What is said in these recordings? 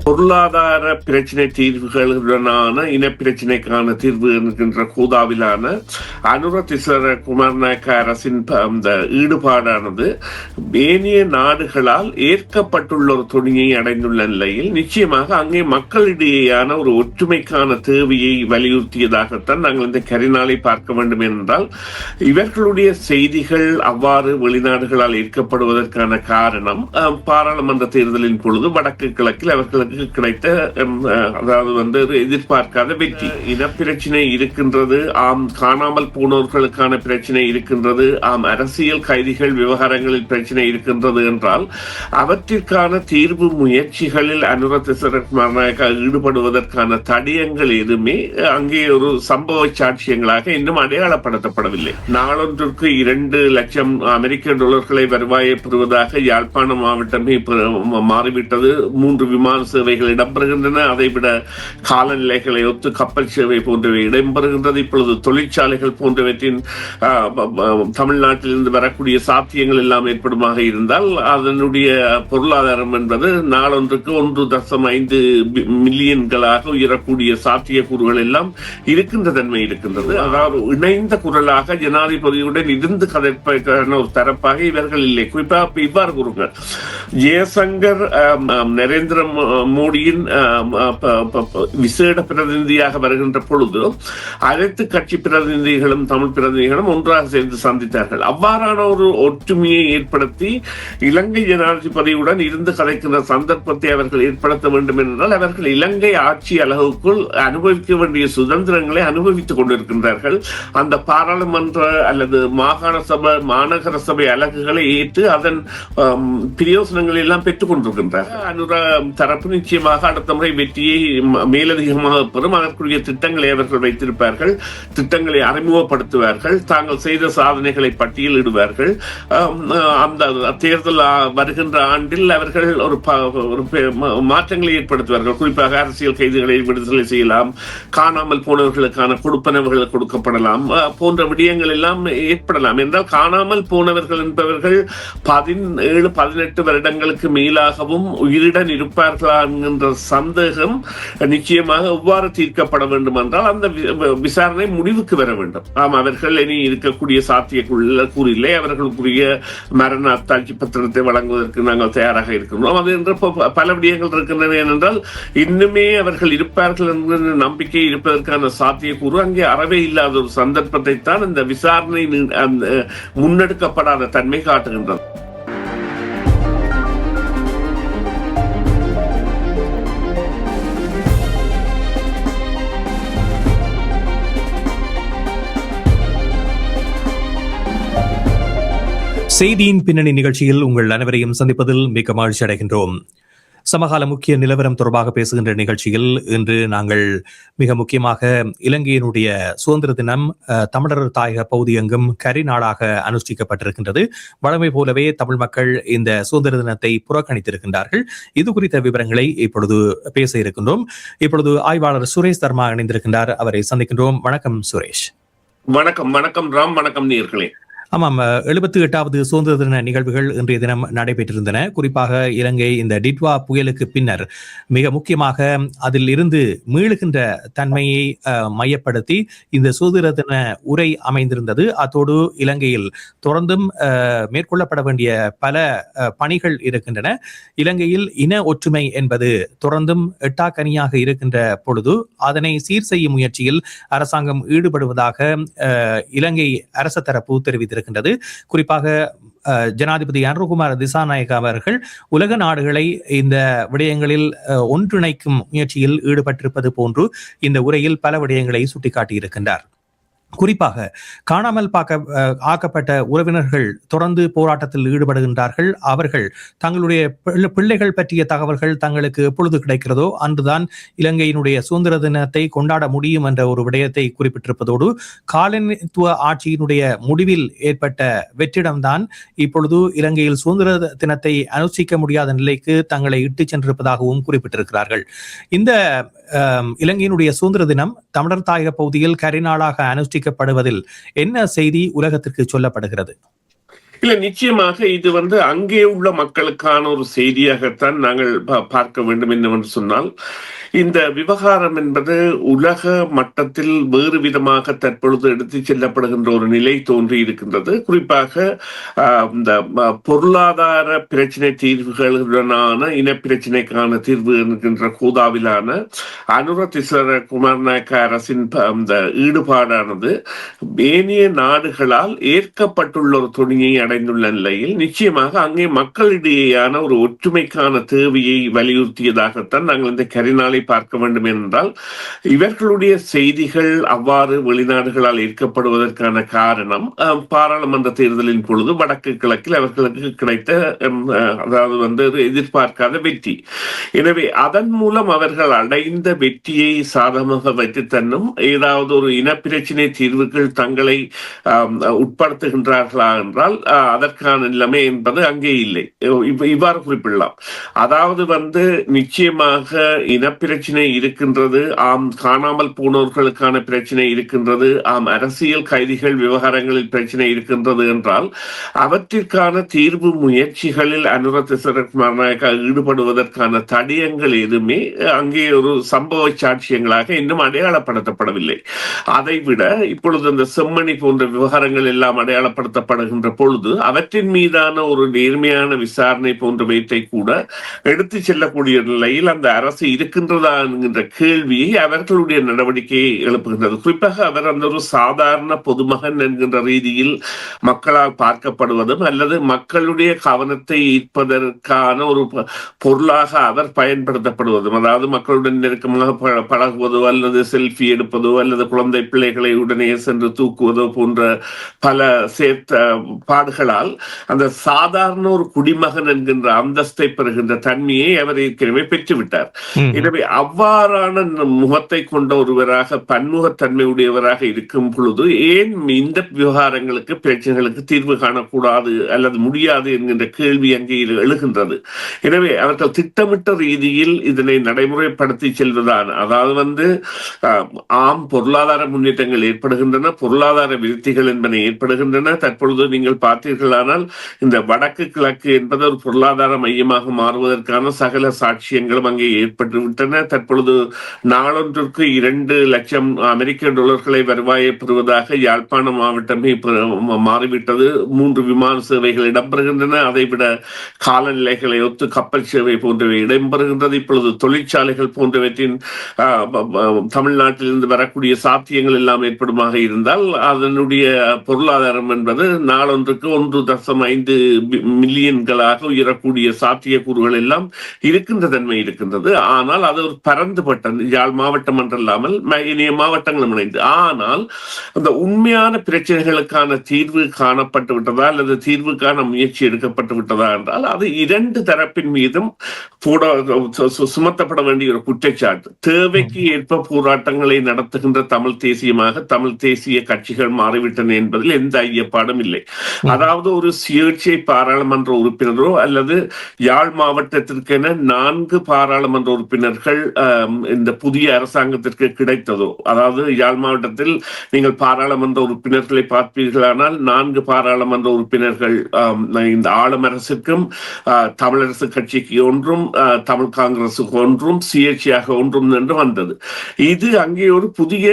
பொருளாதார பிரச்சினை தீர்வுகளுடனான இனப்பிரச்சினைக்கான தீர்வு என்கின்ற கூதாவிலான அனுர திஸ்ஸர குமாரநாயக்க அரசின் அந்த ஈடுபாடானது ஏனைய நாடுகளால் ஏற்கப்பட்டுள்ள ஒரு துணியை அடைந்துள்ள நிலையில் நிச்சயமாக அங்கே மக்களிடையேயான ஒரு ஒற்றுமைக்கான தேவையை வலியுறுத்தியதாகத்தான் நாங்கள் இந்த கரிநாளை பார்க்க வேண்டும் என்றால், இவர்களுடைய செய்திகள் அவ்வாறு வெளிநாடுகளால் ஏற்கப்படுவதற்கான காரணம் பாராளுமன்ற தேர்தலின் பொழுது வடக்கு கிழக்கில் அவர்களுக்கு கிடைத்த அதாவது எதிர்பார்க்காத வெற்றி. இனப்பிரச்சனை இருக்கின்றது, ஆம். காணாமல் போனவர்களுக்கான பிரச்சனை இருக்கின்றது, ஆம். அரசியல் கைதிகள் விவகாரங்களில் பிரச்சனை இருக்கின்றது என்றால் அவற்றிற்கான தீர்வு முயற்சிகளில் அனுர திஸ்ஸர குமாரநாயக்க ஈடுபடுவதற்கான தடயங்கள் எதுவுமே அங்கே ஒரு சம்பவ சாட்சியங்களாக இன்னும் அடையாளப்படுத்தப்படவில்லை. நாளொன்றுக்கு 2 லட்சம் அமெரிக்க டாலர்களை வருவாயை பெறுவதாக யாழ்ப்பாண மாவட்டமே மாறிவிட்டது. 3 விமான சேவைகள் இடம்பெறுகின்றன. அதைவிட காலநிலைகளை ஒத்து கப்பல் சேவை போன்றவை இடம்பெறுகின்றது. இப்பொழுது தொழிற்சாலைகள் போன்றவற்றின் தமிழ்நாட்டிலிருந்து வரக்கூடிய சாத்தியங்கள் எல்லாம் ஏற்படுமாக இருந்தால் அதனுடைய பொருளாதாரம் என்பது நாளொன்றுக்கு 1.5 மில்லியன்களாக உயரக்கூடிய சாத்தியக்கூறுகள் எல்லாம் இருக்கின்ற தன்மை இருக்கின்றது. அதாவது இணைந்த குரலாக ஜனாதிபதியுடன் இருந்து கதைப்பான ஒரு தரப்பாக இவர்கள் இல்லை. குறிப்பாக இவ்வாறு கூறுங்கள், ஜெயசங்கர் நரேந்திர மோடியின் விசேட பிரதிநிதியாக வருகின்ற பொழுது அனைத்து கட்சி பிரதிநிதிகளும் தமிழ் பிரதிநிதிகளும் ஒன்றாக சேர்ந்து சந்தித்தார்கள். அவ்வாறான ஒரு ஒற்றுமையை ஏற்படுத்தி இலங்கை ஜனாதிபதியுடன் இருந்து கதைக்கின்ற சந்தர்ப்பத்தை அவர்கள் ஏற்படுத்த வேண்டும் என்றால் அவர்கள் இலங்கை ஆட்சி அளவுக்குள் அனுபவிக்க வேண்டிய சுதந்திரங்களை அனுபவித்துக் கொண்டிருக்கின்றார்கள். அந்த பாராளுமன்ற அல்லது மாகாண சபை மாநகர சபை அலகுகளை ஏற்று அதன் பிரயோசனங்களை எல்லாம் பெற்றுக் கொண்டிருக்கின்றார்கள். அனுர தரப்பு நிச்சயமாக அடுத்த முறை வெற்றியை மேலதிகமாக பெறும். அதற்குரிய திட்டங்களை அவர்கள் வைத்திருப்பார்கள், திட்டங்களை அறிமுகப்படுத்துவார்கள், தாங்கள் செய்த சாதனைகளை பட்டியலிடுவார்கள். அந்த தேர்தல் வருகின்ற ஆண்டில் அவர்கள் ஒரு மாற்றங்களை ஏற்படுத்துவார்கள். குறிப்பாக அரசியல் கைதிகளை விடுதலை செய்யலாம், காணாமல் போனவர்களுக்கான கொடுப்பனவுகள் கொடுக்கப்படலாம் போன்ற விடயங்கள் எல்லாம் ஏற்படலாம். என்றால் காணாமல் போனவர்கள் என்பவர்கள் 17-18 வருடங்களுக்கு மேலாகவும் உயிருடன் இருப்பார்களா என்கின்ற சந்தேகம் நிச்சயமாக எவ்வாறு தீர்க்கப்பட வேண்டும் என்றால் அந்த விசாரணை முடிவுக்கு வர வேண்டும். ஆம், அவர்கள் இனி இருக்கக்கூடிய சாத்தியக்குள்ள கூறில்லை, அவர்களுக்குரிய மரண அத்தாட்சி பத்திரத்தை வழங்குவதற்கு நாங்கள் தயாராக இருக்கின்றோம். அது என்ற பல விடயங்கள் இருக்கின்றன. ஏனென்றால் இன்னுமே அவர்கள் இருப்பார்கள் என்ற நம்பிக்கை இருப்பதற்கான சாத்தியக்கூறு அங்கே அறவே இல்லாத ஒரு சந்தர்ப்பத்தை தான் இந்த விசாரணை முன்னெடுக்கப்படாத தன்மை காட்டுகின்றது. செய்தியின் பின்னணி நிகழ்ச்சியில் உங்கள் அனைவரையும் சந்திப்பதில் மிக மகிழ்ச்சி அடைகின்றோம். சமகால முக்கிய நிலவரம் தொடர்பாக பேசுகின்ற நிகழ்ச்சியில் இன்று நாங்கள் மிக முக்கியமாக இலங்கையினுடைய சுதந்திர தினம் தமிழர் தாயக பகுதி எங்கும் கரிநாளாக அனுஷ்டிக்கப்பட்டிருக்கின்றது. வழமை போலவே தமிழ் மக்கள் இந்த சுதந்திர தினத்தை புறக்கணித்திருக்கின்றார்கள். இது குறித்த விவரங்களை இப்பொழுது பேச இருக்கின்றோம். இப்பொழுது ஆய்வாளர் சுரேஷ் தர்மா இணைந்திருக்கின்றார். அவரை சந்திக்கின்றோம். வணக்கம் சுரேஷ். வணக்கம். வணக்கம் ராம். வணக்கம் நேயர்களே. ஆமாம், 78வது சுதந்திர தின நிகழ்வுகள் இன்றைய தினம் நடைபெற்றிருந்தன. குறிப்பாக இலங்கை இந்த டிட்வா புயலுக்கு பின்னர் மிக முக்கியமாக அதில் இருந்து மீளுகின்ற தன்மையை மையப்படுத்தி இந்த சுதந்திர தின உரை அமைந்திருந்தது. அத்தோடு இலங்கையில் தொடர்ந்தும் மேற்கொள்ளப்பட வேண்டிய பல பணிகள் இருக்கின்றன. இலங்கையில் இன ஒற்றுமை என்பது தொடர்ந்தும் எட்டாக்கனியாக இருக்கின்ற பொழுது அதனை சீர் செய்யும் முயற்சியில் அரசாங்கம் ஈடுபடுவதாக இலங்கை அரச தரப்பு தெரிவித்திருக்கிறது. குறிப்பாக ஜனாதிபதி அனுரகுமார திசாநாயக்க அவர்கள் உலக நாடுகளை இந்த விடயங்களில் ஒன்றிணைக்கும் முயற்சியில் ஈடுபட்டிருப்பது போன்று இந்த உரையில் பல விடயங்களை சுட்டிக்காட்டியிருக்கின்றார். குறிப்பாக காணாமல் ஆக்கப்பட்ட உறவினர்கள் தொடர்ந்து போராட்டத்தில் ஈடுபடுகின்றார்கள். அவர்கள் தங்களுடைய பிள்ளைகள் பற்றிய தகவல்கள் தங்களுக்கு எப்பொழுது கிடைக்கிறதோ அன்றுதான் இலங்கையினுடைய சுதந்திர தினத்தை கொண்டாட முடியும் என்ற ஒரு விடயத்தை குறிப்பிட்டிருப்பதோடு காலனித்துவ ஆட்சியினுடைய முடிவில் ஏற்பட்ட வெற்றிடம்தான் இப்பொழுது இலங்கையில் சுதந்திர தினத்தை அனுஷ்டிக்க முடியாத நிலைக்கு தங்களை இட்டுச் சென்றிருப்பதாகவும் குறிப்பிட்டிருக்கிறார்கள். இந்த இலங்கையினுடைய சுதந்திர தினம் தமிழர் தாயக பகுதியில் கரிநாளாக அனுஷ்டிக்கப்படுவதில் என்ன செய்தி உலகத்திற்கு சொல்லப்படுகிறது? இல்ல, நிச்சயமாக இது அங்கே உள்ள மக்களுக்கான ஒரு செய்தியாகத்தான் நாங்கள் பார்க்க வேண்டும். என்னவென்று சொன்னால், இந்த விவகாரம் என்பது உலக மட்டத்தில் வேறு விதமாக தற்பொழுது எடுத்துச் செல்லப்படுகின்ற ஒரு நிலை தோன்றி இருக்கின்றது. குறிப்பாக இந்த பொருளாதார பிரச்சனை தீர்வுகளுடனான இனப்பிரச்சினைக்கான தீர்வு என்கின்ற கூதாவிலான அனுர திஸ்ஸர குமாரநாயக்க அரசின் இந்த ஈடுபாடானது ஏனைய நாடுகளால் ஏற்கப்பட்டுள்ள ஒரு துணியை அடைந்துள்ள நிலையில் நிச்சயமாக அங்கே மக்களிடையேயான ஒரு ஒற்றுமைக்கான தேவையை வலியுறுத்தியதாகத்தான் நாங்கள் இந்த கரிநாளை பார்க்க வேண்டும். என்றால் இவர்களுடைய செய்திகள் அவ்வாறு வெளிநாடுகளால் ஈர்க்கப்படுவதற்கான காரணம் பாராளுமன்ற தேர்தலின் பொழுது வடக்கு கிழக்கில் அவர்களுக்கு கிடைத்த அதாவது எதிர்பார்க்காத வெற்றி. எனவே அதன் மூலம் அவர்கள் அடைந்த வெற்றியை சாதகமாக வைத்து தன்னும் ஏதாவது ஒரு இனப்பிரச்சினை தீர்வுகள் தங்களை உட்படுத்துகின்றார்களா என்றால் அதற்கான நிலைமை என்பது அங்கே இல்லை. இவ்வாறு குறிப்பிடலாம். அதாவது நிச்சயமாக இனப்பிரச்சினை இருக்கின்றது, ஆம் காணாமல் போனவர்களுக்கான பிரச்சனை இருக்கின்றது, ஆம் அரசியல் கைதிகள் விவகாரங்களில் பிரச்சனை இருக்கின்றது என்றால் அவற்றிற்கான தீர்வு முயற்சிகளில் அனுர திஸ்ஸர குமாரநாயக்க ஈடுபடுவதற்கான தடயங்கள் எதுவுமே அங்கே ஒரு சம்பவ சாட்சியங்களாக இன்னும் அடையாளப்படுத்தப்படவில்லை. அதைவிட இப்பொழுது அந்த செம்மணி போன்ற விவகாரங்கள் எல்லாம் அடையாளப்படுத்தப்படுகின்ற பொழுது அவற்றின் மீதான ஒரு நேர்மையான விசாரணை போன்றவற்றை கூட எடுத்து செல்லக்கூடிய நிலையில் அந்த அரசு இருக்கின்றதா என்கின்ற கேள்வியை அவர்களுடைய நடவடிக்கையை எழுப்புகின்றது. குறிப்பாக அவர் அந்த ஒரு சாதாரண பொதுமகன் என்கின்ற ரீதியில் மக்களால் பார்க்கப்படுவதும் அல்லது மக்களுடைய கவனத்தை ஈர்ப்பதற்கான ஒரு பொருளாக அவர் பயன்படுத்தப்படுவதும், அதாவது மக்களுடன் நெருக்கமாக பழகுவதோ அல்லது செல்ஃபி எடுப்பதோ அல்லது குழந்தை பிள்ளைகளை உடனே சென்று தூக்குவதோ போன்ற பல சேர்த்த பாடுகளால் அந்த சாதாரண ஒரு குடிமகன் என்கின்ற அந்தஸ்தை பெறுகின்ற தன்மையை அவர் ஏற்கனவே பெற்றுவிட்டார். எனவே அவ்வாறான முகத்தை கொண்ட ஒருவராக பன்முகத்தன்மை உடையவராக இருக்கும் பொழுது ஏன் இந்த விவகாரங்களுக்கு பிரச்சனைகளுக்கு தீர்வு காணக்கூடாது அல்லது முடியாது என்கின்ற கேள்வி அங்கே எழுகின்றது. எனவே அவர்கள் திட்டமிட்ட ரீதியில் இதனை நடைமுறைப்படுத்தி செல்வதான், அதாவது ஆம் பொருளாதார முன்னேற்றங்கள் ஏற்படுகின்றன, பொருளாதார விருத்திகள் என்பன ஏற்படுகின்றன. தற்பொழுது நீங்கள் பார்த்தீர்களானால் இந்த வடக்கு கிழக்கு என்பது ஒரு பொருளாதார மையமாக மாறுவதற்கான சகல சாட்சியங்களும் அங்கே ஏற்பட்டுவிட்டன. தற்பொழுது நாளொன்றுக்கு 2 லட்சம் அமெரிக்க டாலர்களை வருவாயை பெறுவதாக யாழ்ப்பாண மாவட்டமே மாறிவிட்டது. 3 விமான சேவைகள் இடம்பெறுகின்றன. அதைவிட காலநிலைகளை ஒத்து கப்பல் சேவை போன்றவை இடம்பெறுகின்றது. இப்பொழுது தொழிற்சாலைகள் போன்றவற்றின் தமிழ்நாட்டிலிருந்து வரக்கூடிய சாத்தியங்கள் எல்லாம் ஏற்படுமாக இருந்தால் அதனுடைய பொருளாதாரம் என்பது நாளொன்றுக்கு 1.5 மில்லியன்களாக உயரக்கூடிய சாத்தியக்கூறுகள் எல்லாம் இருக்கின்ற தன்மை இருக்கின்றது. ஆனால் அது ஒரு பரந்துபட்ட யாழ் மாவட்டம் என்றல்லாமல் இனிய மாவட்டங்களும் இணைந்து, ஆனால் அந்த உண்மையான பிரச்சனைகளுக்கான தீர்வு காணப்பட்டு விட்டதா அல்லது தீர்வுக்கான முயற்சி எடுக்கப்பட்டு விட்டதா என்றால் அது 2 தரப்பின் மீதும் சுமத்தப்பட வேண்டிய ஒரு குற்றச்சாட்டு. தேவைக்கு ஏற்ப போராட்டங்களை நடத்துகின்ற தமிழ் தேசியமாக தமிழ் தேசிய கட்சிகள் மாறிவிட்டன என்பதில் எந்த ஐயப்பாடும் இல்லை. அதாவது ஒரு சுயேட்சை பாராளுமன்ற உறுப்பினரோ அல்லது யாழ் மாவட்டத்திற்கென 4 பாராளுமன்ற உறுப்பினர்கள் இந்த புதிய அரசாங்கத்திற்கு கிடைத்ததோ, அதாவது யாழ் மாவட்டத்தில் நீங்கள் பாராளுமன்ற உறுப்பினர்களை பார்ப்பீர்களானால் 4 பாராளுமன்ற உறுப்பினர்கள் இந்த ஆளும் அரசுக்கும் தமிழரசு கட்சிக்கு ஒன்றும் தமிழ் காங்கிரசுக்கு ஒன்றும் சுயேட்சையாக ஒன்றும் என்று வந்தது. இது அங்கே ஒரு புதிய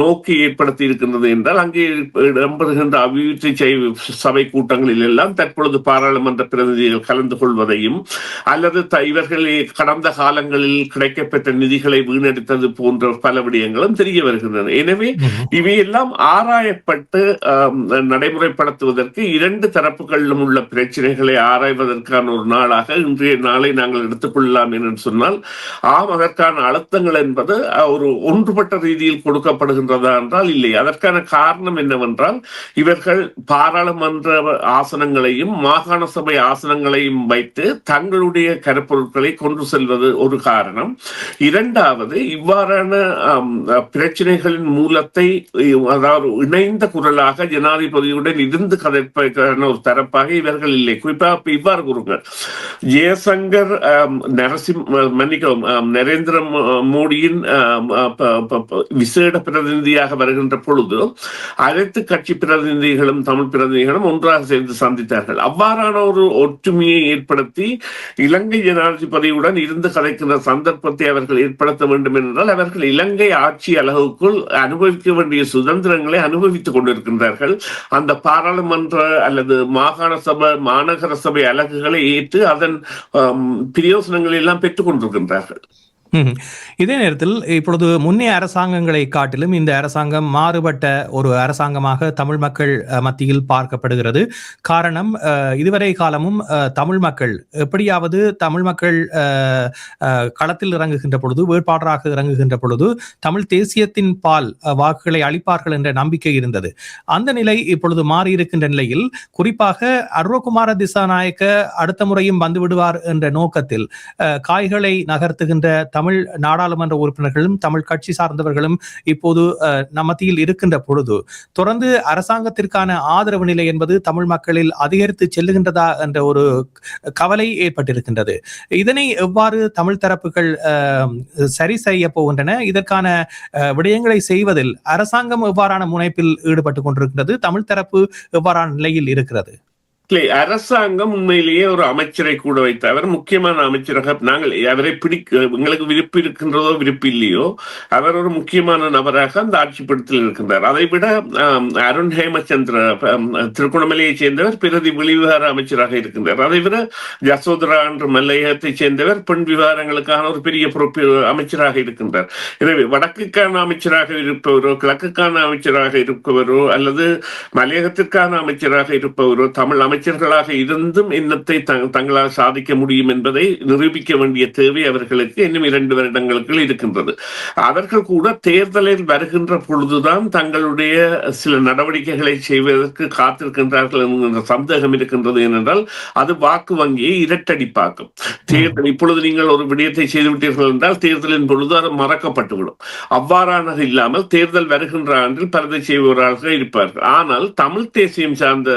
நோக்கி ஏற்படுத்தி இருக்கின்றது என்றால் அங்கே இடம்பெறுகின்ற அபிவிருத்தி சபை கூட்டங்களில் எல்லாம் தற்பொழுது பாராளுமன்ற பிரதிநிதிகள் கலந்து கொள்வதையும் அல்லது இவர்கள் கடந்த காலங்களில் கிடைக்கப்பெற்ற நிதிகளை வீணடித்தது போன்ற பல விடயங்களும் தெரிய வருகின்றன. எனவே இவையெல்லாம் ஆராயப்பட்டு நடைமுறைப்படுத்துவதற்கு 2 தரப்புகளிலும் உள்ள பிரச்சனைகளை ஆராய்வதற்கான ஒரு நாளாக இன்றைய நாளை நாங்கள் எடுத்துக்கொள்ளலாம் என்று சொன்னால், ஆம் அதற்கான அழுத்தங்கள் என்பது ஒரு ஒன்றுபட்ட ரீதியில் கொடுக்கப்படுகின்றதா என்றால் இல்லை. அதற்கான காரணம் என்னவென்றால் இவர்கள் பாராளுமன்ற ஆசனங்களையும் மாகாண சபை ஆசனங்களையும் வைத்து தங்களுடைய கருப்பொருட்களை கொண்டு செல்வது ஒரு காரணம். இரண்டாவது, இவ்வாறான பிரச்சனைகளின் மூலத்தை அதாவது இணைந்த குரலாக ஜனாதிபதியுடன் இருந்து கதைப்பதற்கான ஒரு தரப்பாக இவர்கள் இல்லை. குறிப்பாக இவ்வாறு கூறுங்கள், ஜெயசங்கர் நரேந்திர மோடியின் விசேட பிரதிநிதியாக வருகின்ற பொழுது அனைத்து கட்சி பிரதிநிதிகளும் தமிழ் பிரதிநிதிகளும் ஒன்றாக சேர்ந்து சந்தித்தார்கள். அவ்வாறான ஒரு ஒற்றுமையை ஏற்படுத்தி இலங்கை ஜனாதிபதியுடன் இருந்து கதைக்கின்ற சந்தர்ப்பத்தை அவர்கள் ஏற்படுத்த வேண்டும் என்றால் அவர்கள் இலங்கை ஆட்சி அளவுக்குள் அனுபவிக்க வேண்டிய சுதந்திரங்களை அனுபவித்துக் கொண்டிருக்கின்றார்கள். அந்த பாராளுமன்ற அல்லது மாகாண சபை மாநகர சபை அலகுகளை ஏற்று அதன் பிரயோசனங்களை எல்லாம் பெற்றுக் கொண்டிருக்கின்றார்கள். இதே நேரத்தில் இப்பொழுது முன்னைய அரசாங்கங்களை காட்டிலும் இந்த அரசாங்கம் மாறுபட்ட ஒரு அரசாங்கமாக தமிழ் மக்கள் மத்தியில் பார்க்கப்படுகிறது. காரணம், இதுவரை காலமும் தமிழ் மக்கள் எப்படியாவது தமிழ் மக்கள் களத்தில் இறங்குகின்ற பொழுது, வேட்பாளராக இறங்குகின்ற பொழுது தமிழ் தேசியத்தின் பால் வாக்குகளை அளிப்பார்கள் என்ற நம்பிக்கை இருந்தது. அந்த நிலை இப்பொழுது மாறியிருக்கின்ற நிலையில், குறிப்பாக அருணகுமார திசாநாயக்க அடுத்த முறையும் வந்து விடுவார் என்ற நோக்கத்தில் காய்களை நகர்த்துகின்ற தமிழ் நாடாளுமன்ற உறுப்பினர்களும் தமிழ் கட்சி சார்ந்தவர்களும் இப்போது மத்தியில் இருக்கின்ற பொழுது தொடர்ந்து அரசாங்கத்திற்கான ஆதரவு நிலை என்பது தமிழ் மக்களில் அதிகரித்து செல்லுகின்றதா என்ற ஒரு கவலை ஏற்பட்டிருக்கின்றது. இதனை எவ்வாறு தமிழ் தரப்புகள் சரி செய்ய போகின்றன? இதற்கான விடயங்களை செய்வதில் அரசாங்கம் எவ்வாறான முனைப்பில் ஈடுபட்டுக் கொண்டிருக்கின்றது? தமிழ் தரப்பு எவ்வாறான நிலையில் இருக்கிறது? அரசாங்கம் உண்மையிலேயே ஒரு அமைச்சரை கூட வைத்து, அவர் முக்கியமான அமைச்சராக, நாங்கள் அவரை எங்களுக்கு விருப்பு இருக்கின்றதோ விருப்பு இல்லையோ, அவர் ஒரு முக்கியமான நபராக அந்த ஆட்சிப்படத்தில் இருக்கின்றார். அதை விட அருண் ஹேமச்சந்திர திருகோணமலையை சேர்ந்தவர் பிரதி வெளிவிவகார அமைச்சராக இருக்கின்றார். அதை விட யசோதரா என்ற மல்லையகத்தை சேர்ந்தவர் பெண் விவகாரங்களுக்கான ஒரு பெரிய பொறுப்பு அமைச்சராக இருக்கின்றார். எனவே வடக்குக்கான அமைச்சராக இருப்பவரோ, கிழக்குக்கான அமைச்சராக இருப்பவரோ, அல்லது மலையகத்திற்கான அமைச்சராக இருப்பவரோ தமிழ் அமைச்சர்களாக இருந்தும் என்னத்தை தங்களால் சாதிக்க முடியும் என்பதை நிரூபிக்க வேண்டிய தேவை அவர்களுக்கு இன்னும் 2 வருடங்களுக்கு இருக்கின்றது. அவர்கள் கூட தேர்தலில் வருகின்ற பொழுதுதான் தங்களுடைய சில நடவடிக்கைகளை செய்வதற்கு காத்திருக்கின்றார்கள் என்கின்ற சந்தேகம் இருக்கின்றது. ஏனென்றால் அது வாக்கு வங்கியை இரட்டடிப்பாக்கும். தேர்தல் இப்பொழுது நீங்கள் ஒரு விடயத்தை செய்துவிட்டீர்கள் என்றால் தேர்தலின் பொழுது அது மறக்கப்பட்டுவிடும். அவ்வாறானது இல்லாமல் தேர்தல் வருகின்ற ஆண்டில் பரதை செய்பவர்களாக இருப்பார்கள். ஆனால் தமிழ் தேசியம் சார்ந்த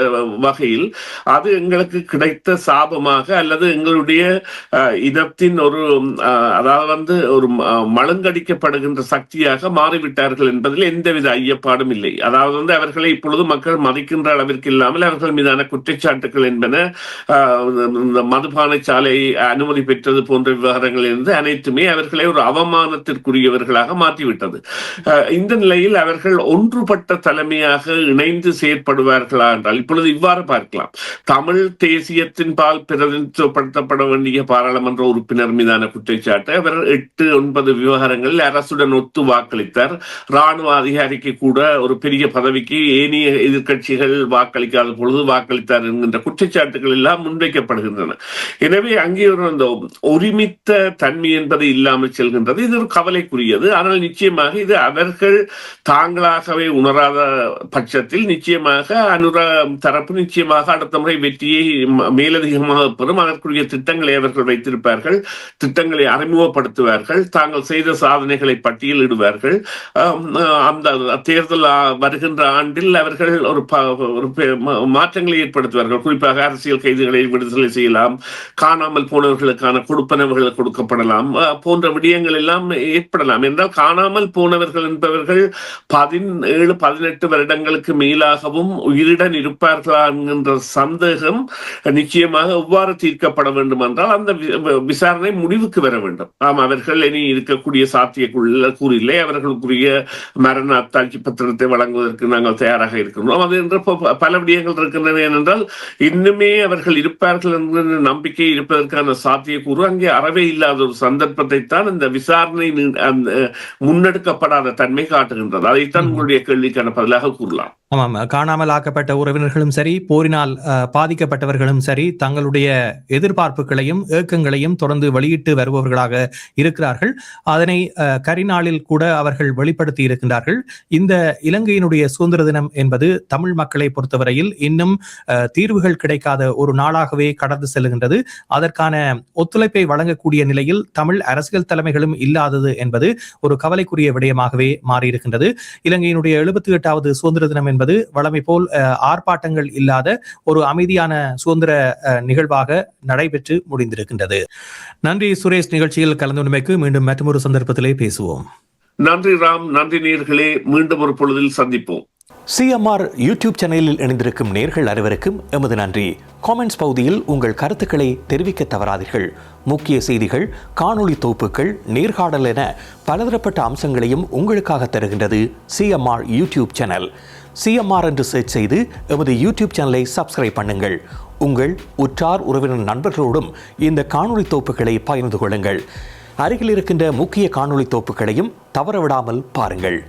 வகையில் அது எங்களுக்கு கிடைத்த சாபமாக அல்லது எங்களுடைய இனத்தின் ஒரு அதாவது ஒரு மழுங்கடிக்கப்படுகின்ற சக்தியாக மாறிவிட்டார்கள் என்பதில் எந்தவித ஐயப்பாடும் இல்லை. அதாவது அவர்களை இப்பொழுது மக்கள் மதிக்கின்ற அளவிற்கு இல்லாமல் அவர்கள் மீதான குற்றச்சாட்டுகள் என்பன மதுபான சாலை அனுமதி பெற்றது போன்ற விவகாரங்கள் இருந்து அனைத்துமே அவர்களை ஒரு அவமானத்திற்குரியவர்களாக மாற்றிவிட்டது. இந்த நிலையில் அவர்கள் ஒன்றுபட்ட தலைமையாக இணைந்து செயற்படுவார்களா என்றால் இப்பொழுது இவ்வாறு பார்க்கலாம். தமிழ் தேசியத்தின் பால் பிரதிநிதித்துவப்படுத்தப்பட வேண்டிய பாராளுமன்ற உறுப்பினர் மீதான குற்றச்சாட்டு, அவர் 8-9 விவகாரங்களில் அரசுடன் ஒத்து வாக்களித்தார். ராணுவ அதிகாரிக்கு கூட ஒரு பெரிய பதவிக்கு ஏனைய எதிர்கட்சிகள் வாக்களிக்காத பொழுது வாக்களித்தார் என்கின்ற குற்றச்சாட்டுகள் எல்லாம் முன்வைக்கப்படுகின்றன. எனவே அங்கே ஒரு அந்த ஒருமித்த தன்மை என்பது இல்லாமல் செல்கின்றது. இது ஒரு கவலைக்குரியது. ஆனால் நிச்சயமாக இது அவர்கள் தாங்களாகவே உணராத பட்சத்தில் நிச்சயமாக அனுரா தரப்பு நிச்சயமாக அடுத்த முறை வெற்றியை மேலதிகமாக பெறும். அதற்குரிய திட்டங்களை அவர்கள் வைத்திருப்பார்கள். திட்டங்களை அறிமுகப்படுத்துவார்கள். தாங்கள் செய்த சாதனைகளை பட்டியலிடுவார்கள். அந்த தேர்தல் வருகின்ற ஆண்டில் அவர்கள் ஒரு மாற்றங்களை ஏற்படுத்துவார்கள். குறிப்பாக அரசியல் கைதிகளை விடுதலை செய்யலாம், காணாமல் போனவர்களுக்கான கொடுப்பனவுகள் கொடுக்கப்படலாம் போன்ற விடயங்கள் எல்லாம் ஏற்படலாம். என்றால் காணாமல் போனவர்கள் என்பவர்கள் 17-18 வருடங்களுக்கு மேலாகவும் உயிருடன் இருப்பார்களா என்கின்ற சந்தேகம் நிச்சயமாக எவ்வாறு தீர்க்கப்பட வேண்டும் என்றால் அந்த விசாரணை முடிவுக்கு வர வேண்டும். அவர்கள் இனி இருக்கக்கூடிய சாத்தியக்குள்ள கூறில்லை, அவர்களுக்குரிய மரண அத்தாட்சி பத்திரத்தை வழங்குவதற்கு நாங்கள் தயாராக இருக்கின்றோம். அது என்ற பல விடயங்கள் இருக்கின்றன. ஏனென்றால் இன்னுமே அவர்கள் இருப்பார்கள் என்ற நம்பிக்கை இருப்பதற்கான சாத்தியக்கூறு அங்கே அறவே இல்லாத ஒரு சந்தர்ப்பத்தை தான் இந்த விசாரணை முன்னெடுக்கப்படாத தன்மை காட்டுகின்றது. அதைத்தான் உங்களுடைய கேள்விக்கான பதிலாக கூறலாம். ஆமாம், காணாமல் ஆக்கப்பட்ட உறவினர்களும் சரி, போரினால் பாதிக்கப்பட்டவர்களும் சரி, தங்களுடைய எதிர்பார்ப்புகளையும் ஏக்கங்களையும் தொடர்ந்து வெளியிட்டு வருபவர்களாக இருக்கிறார்கள். அதனை கரிநாளில் கூட அவர்கள் வெளிப்படுத்தி இருக்கின்றார்கள். இந்த இலங்கையினுடைய சுதந்திர தினம் என்பது தமிழ் மக்களை பொறுத்தவரையில் இன்னும் தீர்வுகள் கிடைக்காத ஒரு நாளாகவே கடந்து செல்கின்றது. அதற்கான ஒத்துழைப்பை வழங்கக்கூடிய நிலையில் தமிழ் அரசியல் தலைமைகளும் இல்லாதது என்பது ஒரு கவலைக்குரிய விடயமாகவே மாறியிருக்கின்றது. இலங்கையினுடைய 78வது சுதந்திர தினம் என்பது வழமை போல் ஆர்ப்பாட்டங்கள் இல்லாத ஒரு அமைதியான சுதந்திர நிகழ்வாக நடைபெற்று முடிந்திருக்கின்றது. நன்றி சுரேஷ், நிகழ்ச்சியில் கலந்து கொண்டமைக்கு. மீண்டும் மற்றொரு சந்தர்ப்பத்திலே பேசுவோம். நன்றி ராம், நன்றி நேயர்களே, மீண்டும் ஒரு பொழுதில் சந்திப்போம். சிஎம்ஆர் யூடியூப் சேனலில் இணைந்திருக்கும் நேர்கள் அனைவருக்கும் எமது நன்றி. காமெண்ட்ஸ் பகுதியில் உங்கள் கருத்துக்களை தெரிவிக்க தவறாதீர்கள். முக்கிய செய்திகள், காணொளி தொகுப்புகள், நேர்காணல் என பலதரப்பட்ட அம்சங்களையும் உங்களுக்காக தருகின்றது சிஎம்ஆர் யூடியூப் சேனல். சிஎம்ஆர் என்று சர்ச் செய்து எமது யூடியூப் சேனலை சப்ஸ்கிரைப் பண்ணுங்கள். உங்கள் உற்றார் உறவினர் நண்பர்களோடும் இந்த காணொளி தொகுப்புகளை பகிர்ந்து கொள்ளுங்கள். அருகில் இருக்கின்ற முக்கிய காணொளி தொகுப்புகளையும் தவறவிடாமல் பாருங்கள்.